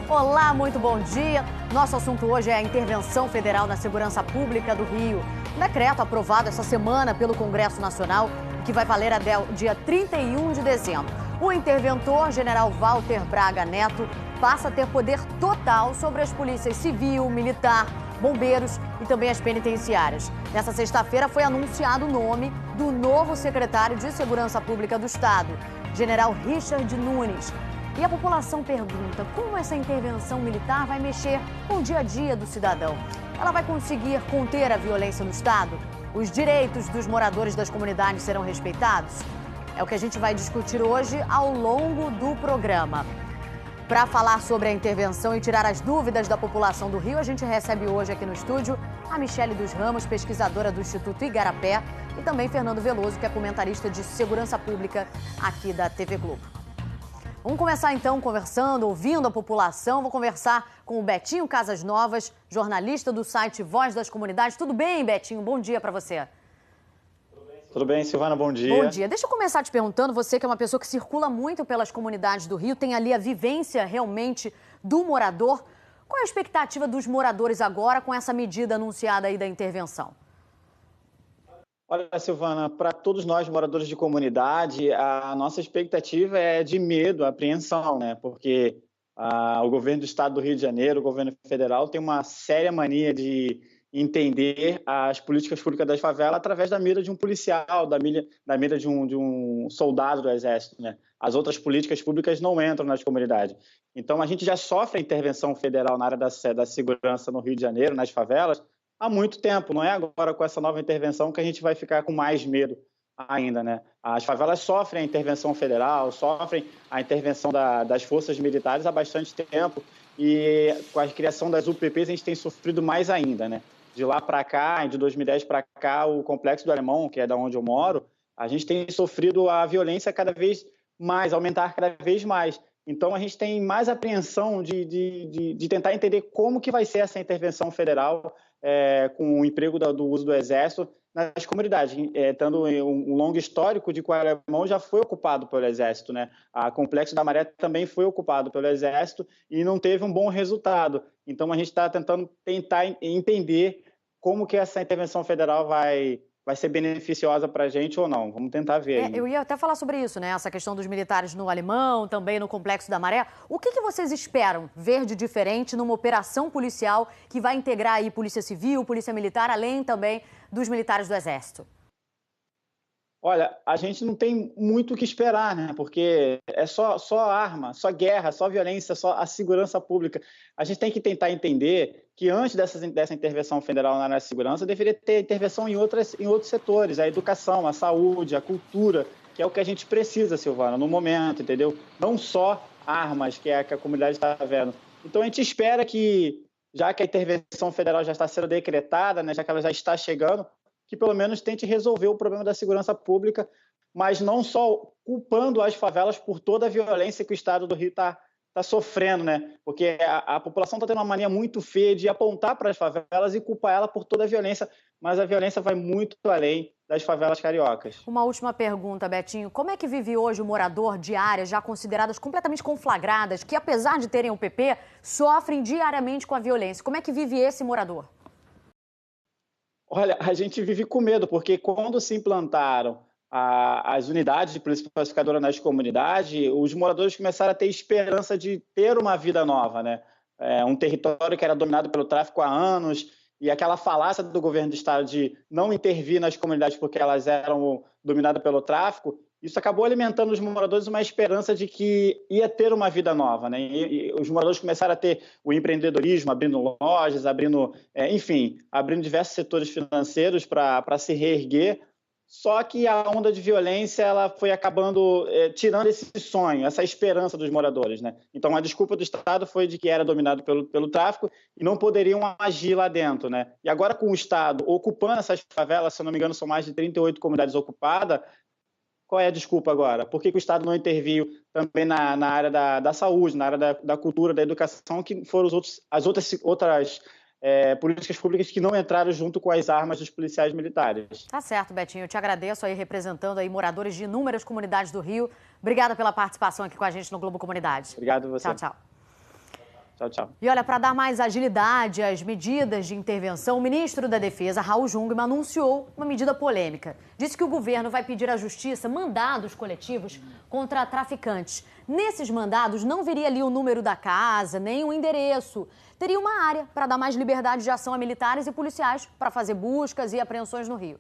Olá, muito bom dia. Nosso assunto hoje é a intervenção federal na segurança pública do Rio. Um decreto aprovado essa semana pelo Congresso Nacional, que vai valer até o dia 31 de dezembro. O interventor, general Walter Braga Neto, passa a ter poder total sobre as polícias civil, militar, bombeiros e também as penitenciárias. Nessa sexta-feira foi anunciado o nome do novo secretário de Segurança Pública do Estado, general Richard Nunes. E a população pergunta como essa intervenção militar vai mexer com o dia a dia do cidadão. Ela vai conseguir conter a violência no Estado? Os direitos dos moradores das comunidades serão respeitados? É o que a gente vai discutir hoje ao longo do programa. Para falar sobre a intervenção e tirar as dúvidas da população do Rio, a gente recebe hoje aqui no estúdio a Michele dos Ramos, pesquisadora do Instituto Igarapé, e também Fernando Veloso, que é comentarista de segurança pública aqui da TV Globo. Vamos começar então conversando, ouvindo a população. Vou conversar com o Betinho Casas Novas, jornalista do site Voz das Comunidades. Tudo bem, Betinho? Bom dia para você. Tudo bem, Silvana? Bom dia. Bom dia. Deixa eu começar te perguntando, você que é uma pessoa que circula muito pelas comunidades do Rio, tem ali a vivência realmente do morador. Qual é a expectativa dos moradores agora com essa medida anunciada aí da intervenção? Olha, Silvana, para todos nós moradores de comunidade, a nossa expectativa é de medo, apreensão, né? Porque o governo do estado do Rio de Janeiro, o governo federal, tem uma séria mania de entender as políticas públicas das favelas através da mira de um policial, da mira de um soldado do Exército, né? As outras políticas públicas não entram nas comunidades. Então, a gente já sofre a intervenção federal na área da segurança no Rio de Janeiro, nas favelas, há muito tempo. Não é agora com essa nova intervenção que a gente vai ficar com mais medo ainda, né? As favelas sofrem a intervenção federal, sofrem a intervenção das forças militares há bastante tempo, e com a criação das UPPs a gente tem sofrido mais ainda, né? De lá para cá, de 2010 para cá, o Complexo do Alemão, que é da onde eu moro, a gente tem sofrido a violência cada vez mais, aumentar cada vez mais. Então, a gente tem mais apreensão de tentar entender como que vai ser essa intervenção federal com o emprego do uso do Exército nas comunidades, tendo um longo histórico de que o Alemão já foi ocupado pelo Exército, né? A Complexo da Maré também foi ocupado pelo Exército e não teve um bom resultado. Então, a gente está tentando entender como que essa intervenção federal vai ser beneficiosa para a gente ou não. Vamos tentar ver. Eu ia até falar sobre isso, né? Essa questão dos militares no Alemão, também no Complexo da Maré. O que vocês esperam ver de diferente numa operação policial que vai integrar aí Polícia Civil, Polícia Militar, além também dos militares do Exército? Olha, a gente não tem muito o que esperar, né? Porque é só arma, só guerra, só violência, só a segurança pública. A gente tem que tentar entender que antes dessa intervenção federal na área da segurança, deveria ter intervenção em outros setores, a educação, a saúde, a cultura, que é o que a gente precisa, Silvana, no momento, entendeu? Não só armas, que é que a comunidade está vendo. Então, a gente espera que, já que a intervenção federal já está sendo decretada, né, já que ela já está chegando, que pelo menos tente resolver o problema da segurança pública, mas não só culpando as favelas por toda a violência que o estado do Rio está sofrendo, né? Porque a população está tendo uma mania muito feia de apontar para as favelas e culpar ela por toda a violência, mas a violência vai muito além das favelas cariocas. Uma última pergunta, Betinho. Como é que vive hoje o morador de áreas já consideradas completamente conflagradas, que apesar de terem o PP, sofrem diariamente com a violência? Como é que vive esse morador? Olha, a gente vive com medo, porque quando se implantaram as unidades de polícia pacificadora nas comunidades, os moradores começaram a ter esperança de ter uma vida nova, né? Um território que era dominado pelo tráfico há anos, e aquela falácia do governo do estado de não intervir nas comunidades porque elas eram dominadas pelo tráfico, isso acabou alimentando os moradores uma esperança de que ia ter uma vida nova, né? E os moradores começaram a ter o empreendedorismo, abrindo lojas, abrindo diversos setores financeiros para se reerguer. Só que a onda de violência ela foi acabando tirando esse sonho, essa esperança dos moradores, né? Então, a desculpa do Estado foi de que era dominado pelo tráfico e não poderiam agir lá dentro, né? E agora, com o Estado ocupando essas favelas, se eu não me engano, são mais de 38 comunidades ocupadas. Qual é a desculpa agora? Por que o Estado não interviu também na área da saúde, na área da cultura, da educação, que foram as outras políticas públicas que não entraram junto com as armas dos policiais militares? Tá certo, Betinho. Eu te agradeço aí representando aí moradores de inúmeras comunidades do Rio. Obrigada pela participação aqui com a gente no Globo Comunidade. Obrigado a você. Tchau, tchau. Tchau, tchau. E olha, para dar mais agilidade às medidas de intervenção, o ministro da Defesa, Raul Jungmann, anunciou uma medida polêmica. Disse que o governo vai pedir à Justiça mandados coletivos contra traficantes. Nesses mandados não viria ali o número da casa, nem o endereço. Teria uma área para dar mais liberdade de ação a militares e policiais para fazer buscas e apreensões no Rio.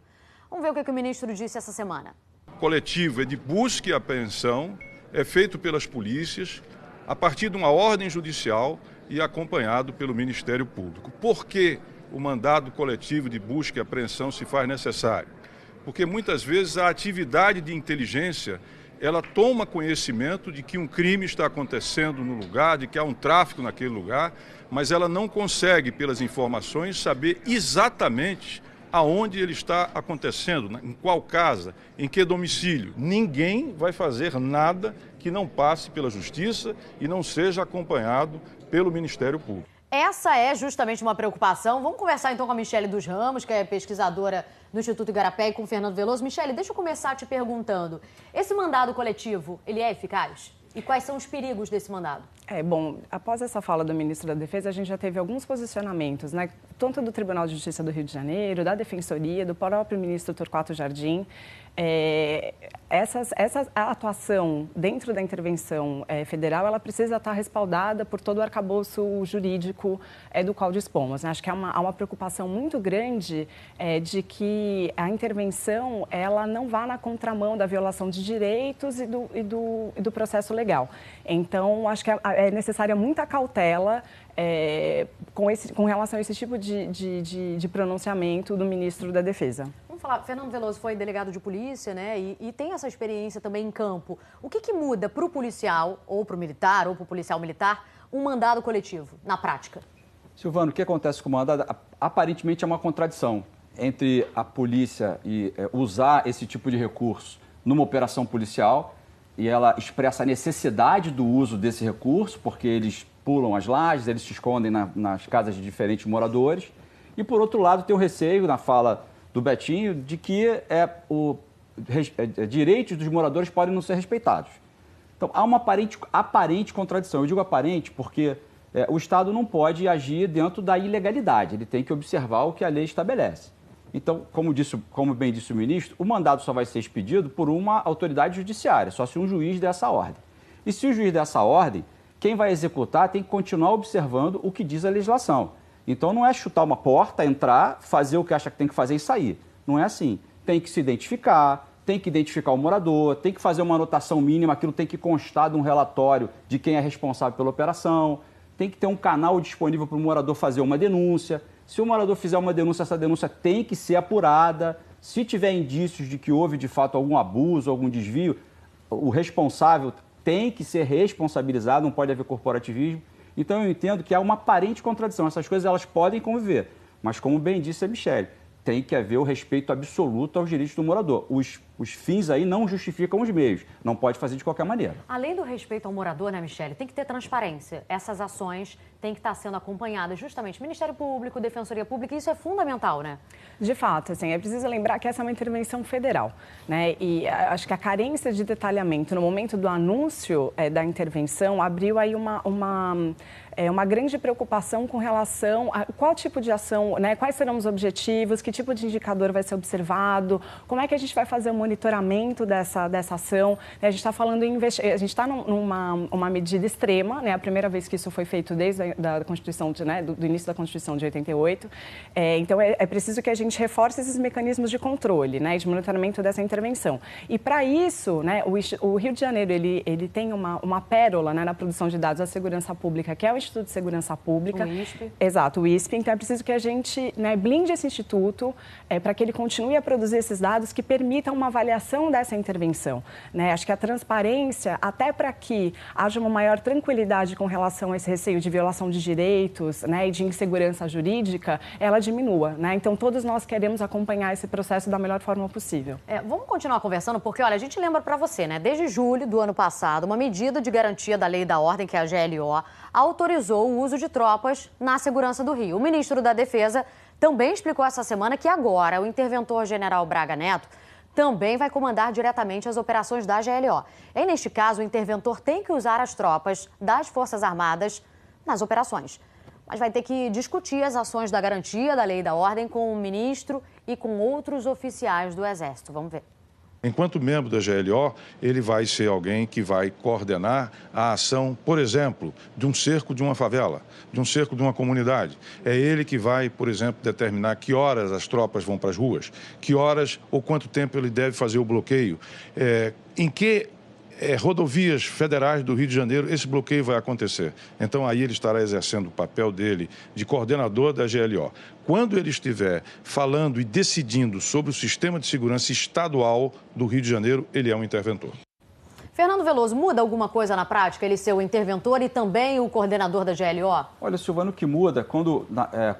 Vamos ver o que o ministro disse essa semana. O coletivo é de busca e apreensão, é feito pelas polícias, a partir de uma ordem judicial e acompanhado pelo Ministério Público. Por que o mandado coletivo de busca e apreensão se faz necessário? Porque muitas vezes a atividade de inteligência, ela toma conhecimento de que um crime está acontecendo no lugar, de que há um tráfico naquele lugar, mas ela não consegue, pelas informações, saber exatamente aonde ele está acontecendo, em qual casa, em que domicílio. Ninguém vai fazer nada que não passe pela Justiça e não seja acompanhado pelo Ministério Público. Essa é justamente uma preocupação. Vamos conversar então com a Michele dos Ramos, que é pesquisadora do Instituto Igarapé, e com o Fernando Veloso. Michele, deixa eu começar te perguntando. Esse mandado coletivo, ele é eficaz? E quais são os perigos desse mandado? Bom, após essa fala do ministro da Defesa, a gente já teve alguns posicionamentos, né? Tanto do Tribunal de Justiça do Rio de Janeiro, da Defensoria, do próprio ministro Torquato Jardim. A atuação dentro da intervenção federal, ela precisa estar respaldada por todo o arcabouço jurídico do qual dispomos, né? Acho que há uma preocupação muito grande de que a intervenção ela não vá na contramão da violação de direitos e do processo legal. Então, acho que é necessária muita cautela com relação a esse tipo de pronunciamento do ministro da Defesa. Vamos falar, Fernando Veloso foi delegado de polícia, né? E tem essa experiência também em campo. O que muda para o policial, ou para o militar, ou para o policial militar, um mandado coletivo, na prática? Silvano, o que acontece com o mandado? Aparentemente é uma contradição entre a polícia e usar esse tipo de recurso numa operação policial, e ela expressa a necessidade do uso desse recurso, porque eles pulam as lajes, eles se escondem nas casas de diferentes moradores. E, por outro lado, tem o receio, na fala do Betinho, de que direitos dos moradores podem não ser respeitados. Então, há uma aparente contradição. Eu digo aparente porque o Estado não pode agir dentro da ilegalidade, ele tem que observar o que a lei estabelece. Então, como bem disse o ministro, o mandado só vai ser expedido por uma autoridade judiciária, só se um juiz der essa ordem. E se o juiz der essa ordem, quem vai executar tem que continuar observando o que diz a legislação. Então, não é chutar uma porta, entrar, fazer o que acha que tem que fazer e sair. Não é assim. Tem que se identificar, tem que identificar o morador, tem que fazer uma anotação mínima, aquilo tem que constar de um relatório de quem é responsável pela operação, tem que ter um canal disponível para o morador fazer uma denúncia. Se o morador fizer uma denúncia, essa denúncia tem que ser apurada. Se tiver indícios de que houve, de fato, algum abuso, algum desvio, o responsável tem que ser responsabilizado, não pode haver corporativismo. Então, eu entendo que há uma aparente contradição. Essas coisas elas podem conviver, mas, como bem disse a Michele, tem que haver o respeito absoluto aos direitos do morador. Os fins aí não justificam os meios. Não pode fazer de qualquer maneira. Além do respeito ao morador, né, Michele, tem que ter transparência. Essas ações têm que estar sendo acompanhadas justamente Ministério Público, Defensoria Pública, e isso é fundamental, né? De fato, assim, é preciso lembrar que essa é uma intervenção federal, né? E acho que a carência de detalhamento no momento do anúncio da intervenção abriu aí uma grande preocupação com relação a qual tipo de ação, né? Quais serão os objetivos, que tipo de indicador vai ser observado, como é que a gente vai fazer o monitoramento dessa ação. A gente está falando a gente está numa medida extrema, né? A primeira vez que isso foi feito desde a Constituição, do início da Constituição de 88. Então, é preciso que a gente reforce esses mecanismos de controle, né? De monitoramento dessa intervenção. E, para isso, né, o Rio de Janeiro ele tem uma pérola, né, na produção de dados da segurança pública, que é o Instituto de Segurança Pública. O ISP. Exato, o ISP. Então, é preciso que a gente, né, blinde esse instituto para que ele continue a produzir esses dados que permitam uma avaliação dessa intervenção, né? Acho que a transparência, até para que haja uma maior tranquilidade com relação a esse receio de violação de direitos, né, e de insegurança jurídica, ela diminua, né? Então, todos nós queremos acompanhar esse processo da melhor forma possível. Vamos continuar conversando, porque, olha, a gente lembra para você, né? Desde julho do ano passado, uma medida de garantia da Lei da Ordem, que é a GLO, autorizou o uso de tropas na segurança do Rio. O ministro da Defesa também explicou essa semana que agora o interventor-general Braga Neto também vai comandar diretamente as operações da GLO. E, neste caso, o interventor tem que usar as tropas das Forças Armadas nas operações. Mas vai ter que discutir as ações da garantia da lei e da ordem com o ministro e com outros oficiais do Exército. Vamos ver. Enquanto membro da GLO, ele vai ser alguém que vai coordenar a ação, por exemplo, de um cerco de uma favela, de um cerco de uma comunidade. É ele que vai, por exemplo, determinar que horas as tropas vão para as ruas, que horas ou quanto tempo ele deve fazer o bloqueio, em que rodovias federais do Rio de Janeiro esse bloqueio vai acontecer. Então aí ele estará exercendo o papel dele de coordenador da GLO. Quando ele estiver falando e decidindo sobre o sistema de segurança estadual do Rio de Janeiro, ele é um interventor. Fernando Veloso, muda alguma coisa na prática ele ser o interventor e também o coordenador da GLO? Olha, Silvano, o que muda, quando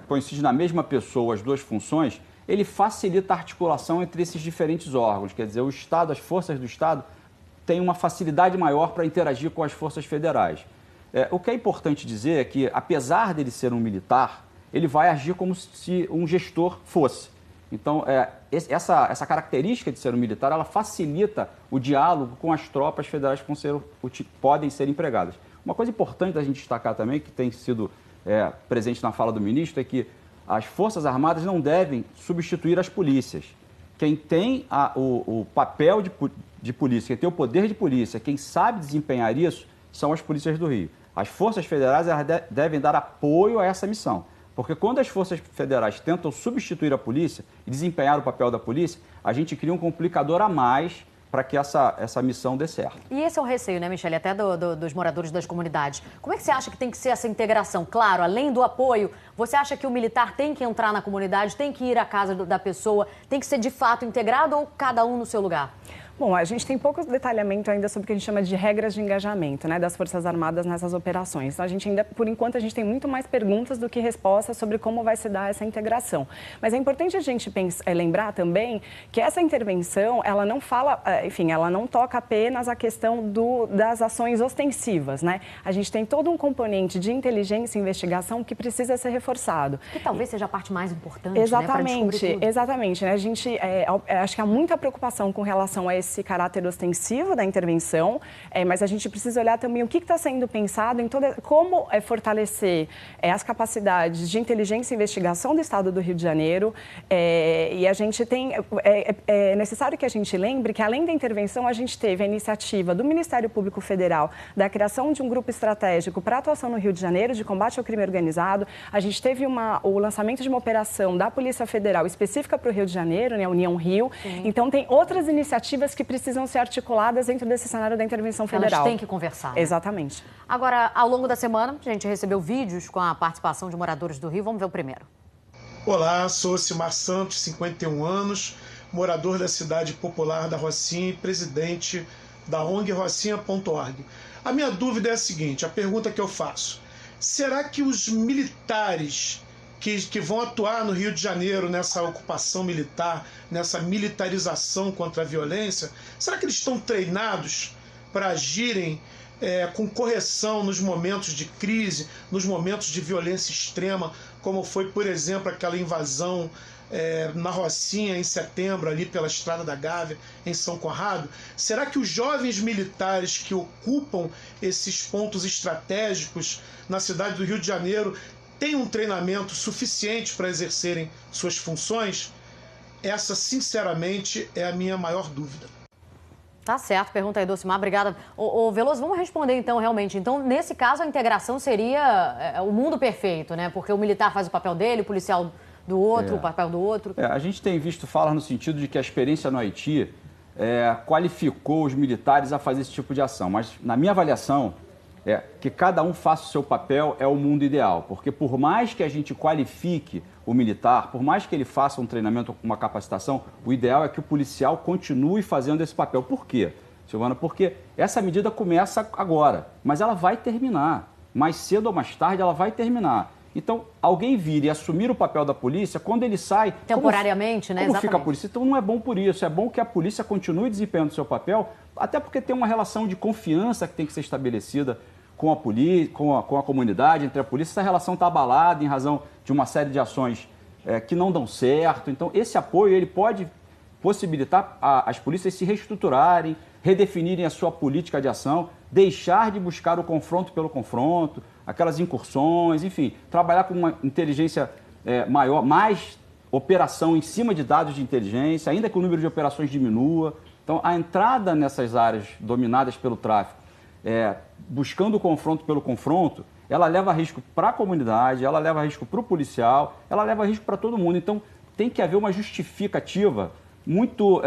coincide na mesma pessoa as duas funções, ele facilita a articulação entre esses diferentes órgãos. Quer dizer, o Estado, as forças do Estado, têm uma facilidade maior para interagir com as forças federais. O que é importante dizer é que, apesar dele ser um militar, ele vai agir como se um gestor fosse. Então, essa característica de ser um militar, ela facilita o diálogo com as tropas federais que podem ser empregadas. Uma coisa importante da gente destacar também, que tem sido presente na fala do ministro, é que as Forças Armadas não devem substituir as polícias. Quem tem o papel de polícia, quem tem o poder de polícia, quem sabe desempenhar isso, são as polícias do Rio. As forças federais devem dar apoio a essa missão. Porque quando as forças federais tentam substituir a polícia e desempenhar o papel da polícia, a gente cria um complicador a mais para que essa missão dê certo. E esse é o receio, né, Michele, até dos moradores das comunidades. Como é que você acha que tem que ser essa integração? Claro, além do apoio, você acha que o militar tem que entrar na comunidade, tem que ir à casa da pessoa, tem que ser de fato integrado ou cada um no seu lugar? Bom, a gente tem pouco detalhamento ainda sobre o que a gente chama de regras de engajamento, né, das Forças Armadas nessas operações. Então, a gente ainda, por enquanto, a gente tem muito mais perguntas do que respostas sobre como vai se dar essa integração. Mas é importante a gente lembrar também que essa intervenção, ela não fala, enfim, ela não toca apenas a questão das ações ostensivas, né? A gente tem todo um componente de inteligência e investigação que precisa ser reforçado. Que talvez seja a parte mais importante, exatamente, né, para exatamente, né? A gente, acho que há muita preocupação com relação a esse caráter ostensivo da intervenção, mas a gente precisa olhar também o que está sendo pensado em como fortalecer as capacidades de inteligência e investigação do Estado do Rio de Janeiro. E a gente tem... É necessário que a gente lembre que, além da intervenção, a gente teve a iniciativa do Ministério Público Federal da criação de um grupo estratégico para atuação no Rio de Janeiro de combate ao crime organizado. A gente teve o lançamento de uma operação da Polícia Federal específica para o Rio de Janeiro, né, União Rio. Sim. Então, tem outras iniciativas que precisam ser articuladas dentro desse cenário da intervenção federal. Elas têm que conversar. Né? Exatamente. Agora, ao longo da semana, a gente recebeu vídeos com a participação de moradores do Rio. Vamos ver o primeiro. Olá, sou Cimar Santos, 51 anos, morador da cidade popular da Rocinha e presidente da ONG Rocinha.org. A minha dúvida é a seguinte, a pergunta que eu faço: será que os militares que vão atuar no Rio de Janeiro nessa ocupação militar, nessa militarização contra a violência, será que eles estão treinados para agirem com correção nos momentos de crise, nos momentos de violência extrema, como foi, por exemplo, aquela invasão na Rocinha em setembro, ali pela Estrada da Gávea, em São Conrado? Será que os jovens militares que ocupam esses pontos estratégicos na cidade do Rio de Janeiro têm um treinamento suficiente para exercerem suas funções? Essa, sinceramente, é a minha maior dúvida. Tá certo, pergunta aí, Docimar, obrigada. Ô, Veloso, vamos responder então, realmente. Então, nesse caso, a integração seria o mundo perfeito, né? Porque o militar faz o papel dele, o policial do outro, o papel do outro. A gente tem visto falar no sentido de que a experiência no Haiti qualificou os militares a fazer esse tipo de ação. Mas, na minha avaliação, que cada um faça o seu papel é o mundo ideal. Porque por mais que a gente qualifique o militar, por mais que ele faça um treinamento, uma capacitação, o ideal é que o policial continue fazendo esse papel. Por quê, Silvana? Porque essa medida começa agora, mas ela vai terminar. Mais cedo ou mais tarde ela vai terminar. Então, alguém vir e assumir o papel da polícia, quando ele sai... Temporariamente, né? Como fica a polícia? Então, não é bom por isso. É bom que a polícia continue desempenhando o seu papel, até porque tem uma relação de confiança que tem que ser estabelecida com a polícia, com a comunidade, entre a polícia. Essa relação está abalada em razão de uma série de ações que não dão certo. Então, esse apoio ele pode possibilitar as polícias se reestruturarem, redefinirem a sua política de ação, deixar de buscar o confronto pelo confronto, aquelas incursões, enfim, trabalhar com uma inteligência maior, mais operação em cima de dados de inteligência, ainda que o número de operações diminua. Então, a entrada nessas áreas dominadas pelo tráfico, buscando o confronto pelo confronto, ela leva risco para a comunidade, ela leva risco para o policial, ela leva risco para todo mundo. Então, tem que haver uma justificativa muito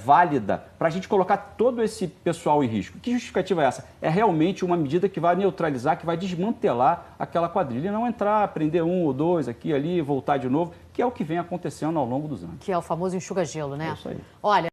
válida para a gente colocar todo esse pessoal em risco. Que justificativa é essa? É realmente uma medida que vai neutralizar, que vai desmantelar aquela quadrilha e não entrar, prender um ou dois aqui ali, voltar de novo, que é o que vem acontecendo ao longo dos anos. Que é o famoso enxuga-gelo, né? É isso aí. Olha...